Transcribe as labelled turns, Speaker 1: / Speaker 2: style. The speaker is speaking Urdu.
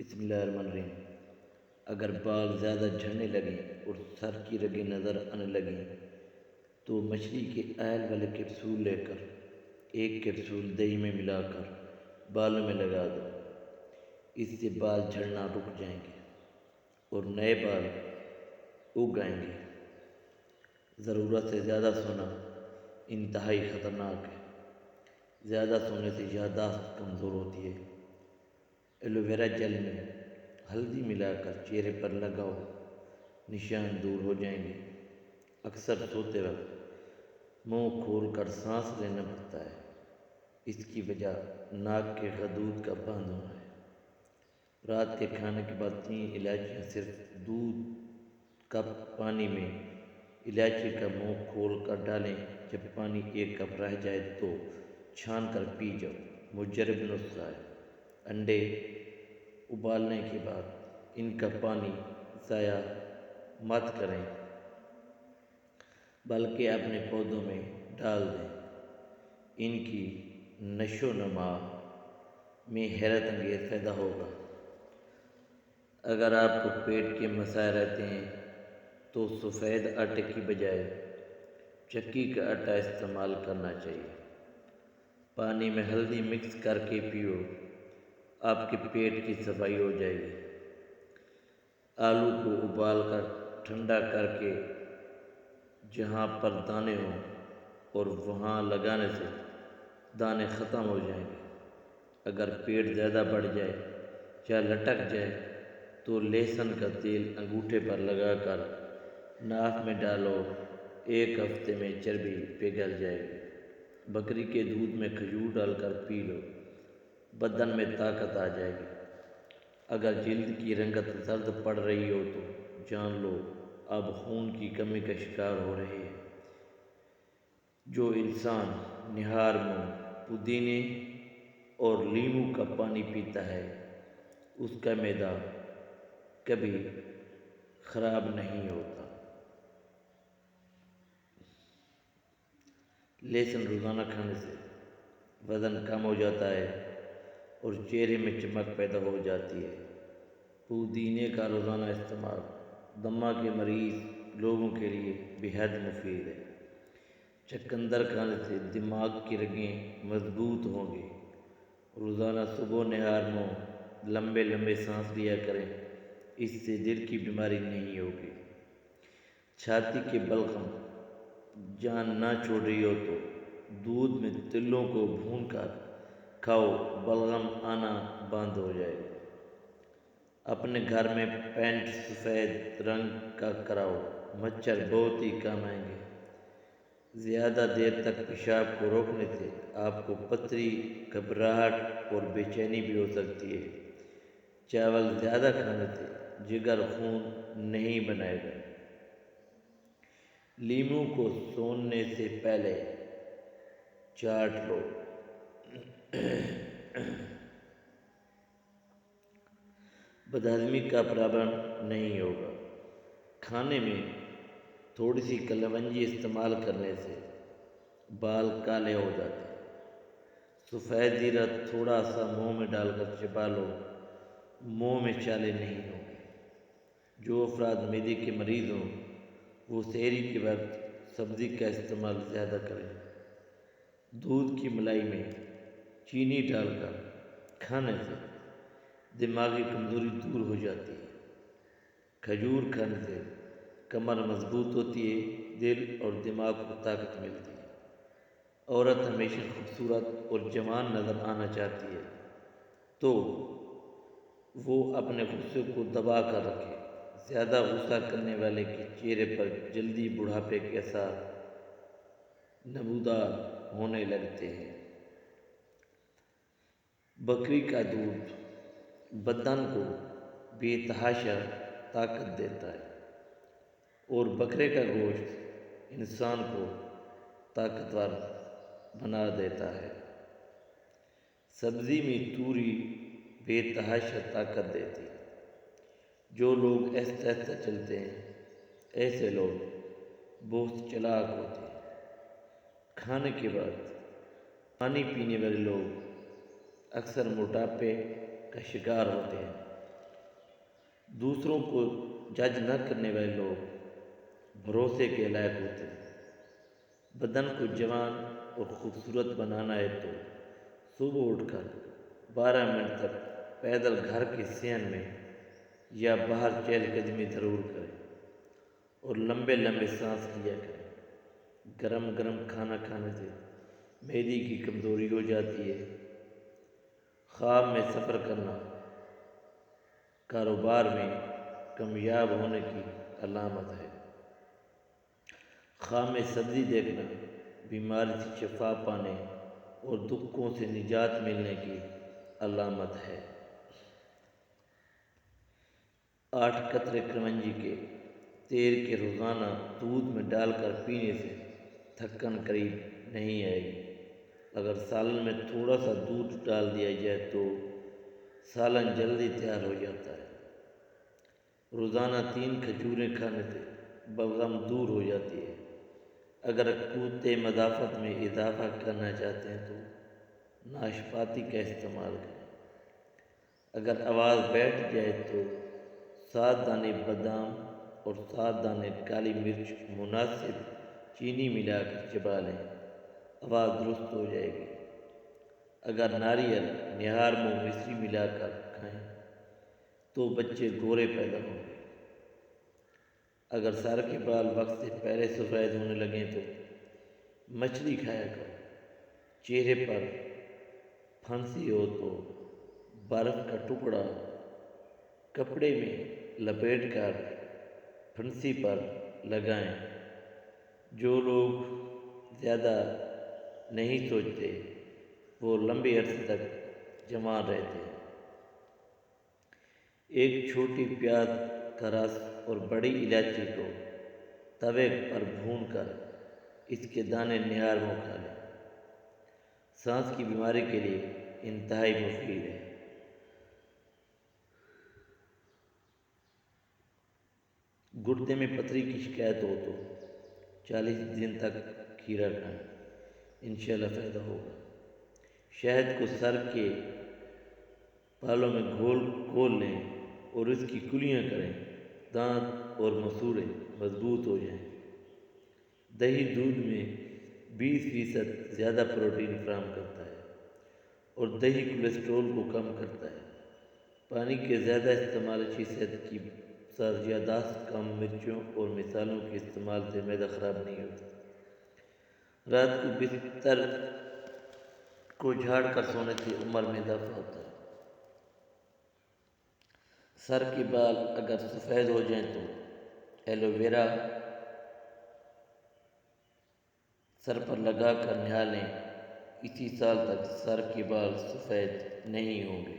Speaker 1: بسم اللہ الرحمن الرحیم۔ اگر بال زیادہ جھڑنے لگیں اور سر کی رگیں نظر آنے لگیں تو مچھلی کے آئل والے کیپسول لے کر ایک کیپسول دہی میں ملا کر بالوں میں لگا دو۔ اس سے بال جھڑنا رک جائیں گے اور نئے بال اگ آئیں گے۔ ضرورت سے زیادہ سونا انتہائی خطرناک ہے۔ زیادہ سونے سے یادداشت کمزور ہوتی ہے۔ ایلو ویرا جیل میں ہلدی ملا کر چہرے پر لگاؤ، نشان دور ہو جائیں گے۔ اکثر سوتے وقت منہ کھول کر سانس لینا پڑتا ہے۔ اس کی وجہ ناک کے خدود کا بند ہونا ہے۔ رات کے کھانے کے بعد 3 الائچیاں صرف دودھ کپ پانی میں الائچی کا منہ کھول کر ڈالیں۔ جب پانی 1 کپ رہ جائے تو چھان کر پی جاؤ۔ مجرب نسخہ ہے۔ انڈے ابالنے کے بعد ان کا پانی ضائع مت کریں بلکہ اپنے پودوں میں ڈال دیں۔ ان کی نشو و نما میں حیرت انگیز فائدہ ہوگا۔ اگر آپ کو پیٹ کے مسائل رہتے ہیں تو سفید آٹے کی بجائے چکی کا آٹا استعمال کرنا چاہیے۔ پانی میں ہلدی مکس کر کے پیو، آپ کے پیٹ کی صفائی ہو جائے گی۔ آلو کو ابال کر ٹھنڈا کر کے جہاں پر دانے ہوں اور وہاں لگانے سے دانے ختم ہو جائیں گے۔ اگر پیٹ زیادہ بڑھ جائے یا لٹک جائے تو لہسن کا تیل انگوٹھے پر لگا کر ناف میں ڈالو، 1 ہفتے میں چربی پگھل جائے گی۔ بکری کے دودھ میں کھجور ڈال کر پی لو، بدن میں طاقت آ جائے گی۔ اگر جلد کی رنگت زرد پڑ رہی ہو تو جان لو اب خون کی کمی کا شکار ہو رہے ہیں۔ جو انسان نہار منہ پودینے اور لیموں کا پانی پیتا ہے اس کا معدہ کبھی خراب نہیں ہوتا۔ لہسن روزانہ کھانے سے وزن کم ہو جاتا ہے اور چہرے میں چمک پیدا ہو جاتی ہے۔ پودینے کا روزانہ استعمال دمہ کے مریض لوگوں کے لیے بے حد مفید ہے۔ چقندر کھانے سے دماغ کی رگیں مضبوط ہوں گی۔ روزانہ صبح نہار منہ لمبے لمبے سانس لیا کریں، اس سے دل کی بیماری نہیں ہوگی۔ چھاتی کے بلغم جان نہ چھوڑ رہی ہو تو دودھ میں تلوں کو بھون کر کھاؤ، بلغم آنا بند ہو جائے گا۔ اپنے گھر میں پینٹ سفید رنگ کا کراؤ، مچھر بہت ہی کم آئیں گے۔ زیادہ دیر تک پیشاب کو روکنے سے آپ کو پتھری، گھبراہٹ اور بے چینی بھی ہو سکتی ہے۔ چاول زیادہ کھانے سے جگر خون نہیں بنائے گا۔ لیموں کو سونے سے پہلے چاٹ لو۔ بدہضمی کا پرابلم نہیں ہوگا۔ کھانے میں تھوڑی سی کلونجی استعمال کرنے سے بال کالے ہو جاتے ہیں۔ سفید زیرہ تھوڑا سا منہ میں ڈال کر چبا لو، منہ میں چھالے نہیں ہوں گے۔ جو افراد معدے کے مریض ہوں وہ سحری کے وقت سبزی کا استعمال زیادہ کریں۔ دودھ کی ملائی میں چینی ڈال کر کھانے سے دماغی کمزوری دور ہو جاتی ہے۔ کھجور کھانے سے کمر مضبوط ہوتی ہے، دل اور دماغ کو طاقت ملتی ہے۔ عورت ہمیشہ خوبصورت اور جوان نظر آنا چاہتی ہے تو وہ اپنے غصے کو دبا کر رکھے۔ زیادہ غصہ کرنے والے کے چہرے پر جلدی بڑھاپے کے آثار نمودار ہونے لگتے ہیں۔ بکری کا دودھ بدن کو بے تحاشا طاقت دیتا ہے اور بکرے کا گوشت انسان کو طاقتور بنا دیتا ہے۔ سبزی میں توری بے تحاشا طاقت دیتی ہے۔ جو لوگ آہستہ آہستہ چلتے ہیں ایسے لوگ بہت چالاک ہوتے ہیں۔ کھانے کے بعد پانی پینے والے لوگ اکثر موٹاپے کا شکار ہوتے ہیں۔ دوسروں کو جج نہ کرنے والے لوگ بھروسے کے لائق ہوتے ہیں۔ بدن کو جوان اور خوبصورت بنانا ہے تو صبح اٹھ کر 12 منٹ تک پیدل گھر کے صحن میں یا باہر چہل قدمی ضرور کریں اور لمبے لمبے سانس لیا کریں۔ گرم گرم کھانا کھانے سے معدے کی کمزوری ہو جاتی ہے۔ خواب میں سفر کرنا کاروبار میں کامیاب ہونے کی علامت ہے۔ خواب میں سبزی دیکھنا بیماری سے شفا پانے اور دکھوں سے نجات ملنے کی علامت ہے۔ 8 قطرے کلونجی کے تیل کے روزانہ دودھ میں ڈال کر پینے سے تھکن قریب نہیں آئے گی۔ اگر سالن میں تھوڑا سا دودھ ڈال دیا جائے تو سالن جلدی تیار ہو جاتا ہے۔ روزانہ 3 کھجوریں کھانے سے بلغم دور ہو جاتی ہے۔ اگر قوت مدافعت میں اضافہ کرنا چاہتے ہیں تو ناشپاتی کا استعمال کریں۔ اگر آواز بیٹھ جائے تو 7 دانے بادام اور 7 دانے کالی مرچ مناسب چینی ملا کر چبا لیں، آواز درست ہو جائے گی۔ اگر ناریل نہار منہ مصری ملا کر کھائیں تو بچے گورے پیدا ہوں گے۔ اگر سر کے بال وقت سے پہلے سفید ہونے لگیں تو مچھلی کھایا کرو۔ چہرے پر پھنسی ہو تو برف کا ٹکڑا کپڑے میں لپیٹ کر پھنسی پر لگائیں۔ جو لوگ زیادہ نہیں سوچتے وہ لمبے عرصے تک جوان رہتے ہیں۔ ایک چھوٹی پیاز کا رس اور بڑی الائچی کو توے پر بھون کر اس کے دانے نہار منہ کھا لیں۔ سانس کی بیماری کے لیے انتہائی مفید ہے۔ گردے میں پتھری کی شکایت ہو تو 40 دن تک کھیرا کھائیں، انشاءاللہ فائدہ ہوگا۔ شہد کو سر کے بالوں میں گھول لیں اور اس کی کلیاں کریں، دانت اور مسوڑے مضبوط ہو جائیں۔ دہی دودھ میں 20% زیادہ پروٹین فراہم کرتا ہے اور دہی کولیسٹرول کو کم کرتا ہے۔ پانی کے زیادہ استعمال اچھی صحت کی ساتھ یادداشت، کم مرچوں اور مصالحوں کے استعمال سے معدہ خراب نہیں ہوتا۔ رات کو بستر کو جھاڑ کر سونے سے عمر میں اضافہ ہوتا ہے۔ سر کے بال اگر سفید ہو جائیں تو ایلو ویرا سر پر لگا کر نہا لیں، اسی سال تک سر کے بال سفید نہیں ہوں گے۔